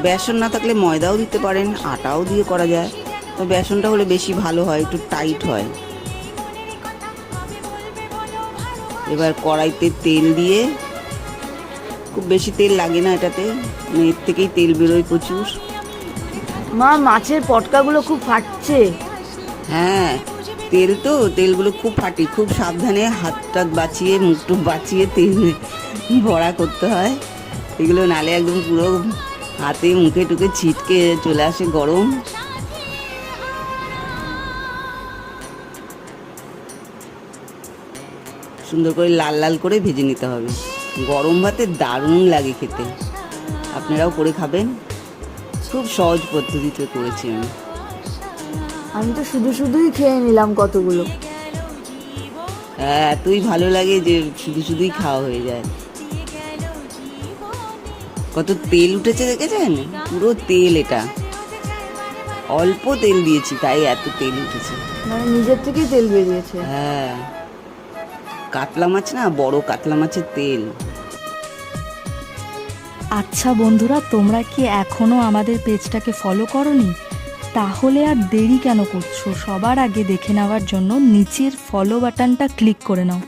বেসন না থাকলে ময়দাও দিতে পারেন, আটাও দিয়ে করা যায়। তো বেসনটা হলে বেশি ভালো হয়, একটু টাইট হয়। এবার কড়াইতে তেল দিয়ে, খুব বেশি তেল লাগে না এটাতে, এর থেকেই তেল বেরোয় প্রচুর। মা, মাছের পটকাগুলো খুব ফাটছে। হ্যাঁ, তেল তো, তেলগুলো খুব ফাটে, খুব সাবধানে হাতটা বাঁচিয়ে, মুখটুক বাঁচিয়ে তেল ভরা করতে হয় এগুলো, নালে একদম পুরো হাতে মুখে টুকে ছিটকে চলে আসে গরম। সুন্দর করে লাল লাল করে ভেজে নিতে হবে। গরম ভাতে দারুণ লাগে খেতে, আপনারাও করে খাবেন। খুব সহজ পদ্ধতিতে করেছি আমি। আমি তো শুধু শুধুই খেয়ে নিলাম কতগুলো। হ্যাঁ, এতই ভালো লাগে যে শুধু শুধুই খাওয়া হয়ে যায়। কত তেল উঠেছে দেখেছেন, পুরো তেল, এটা অল্প তেল দিয়েছি তাই এত তেল উঠেছে। মানে নিজের থেকেই তেল বেরিয়েছে। হ্যাঁ, কাতলা মাছ না, বড় কাতলা মাছের তেল। আচ্ছা বন্ধুরা, তোমরা কি এখনো আমাদের পেজটাকে ফলো করোনি? তাহলে আর দেরি কেন করছো? সবার আগে দেখে নেওয়ার জন্য নিচের ফলো বাটনটা ক্লিক করে নাও।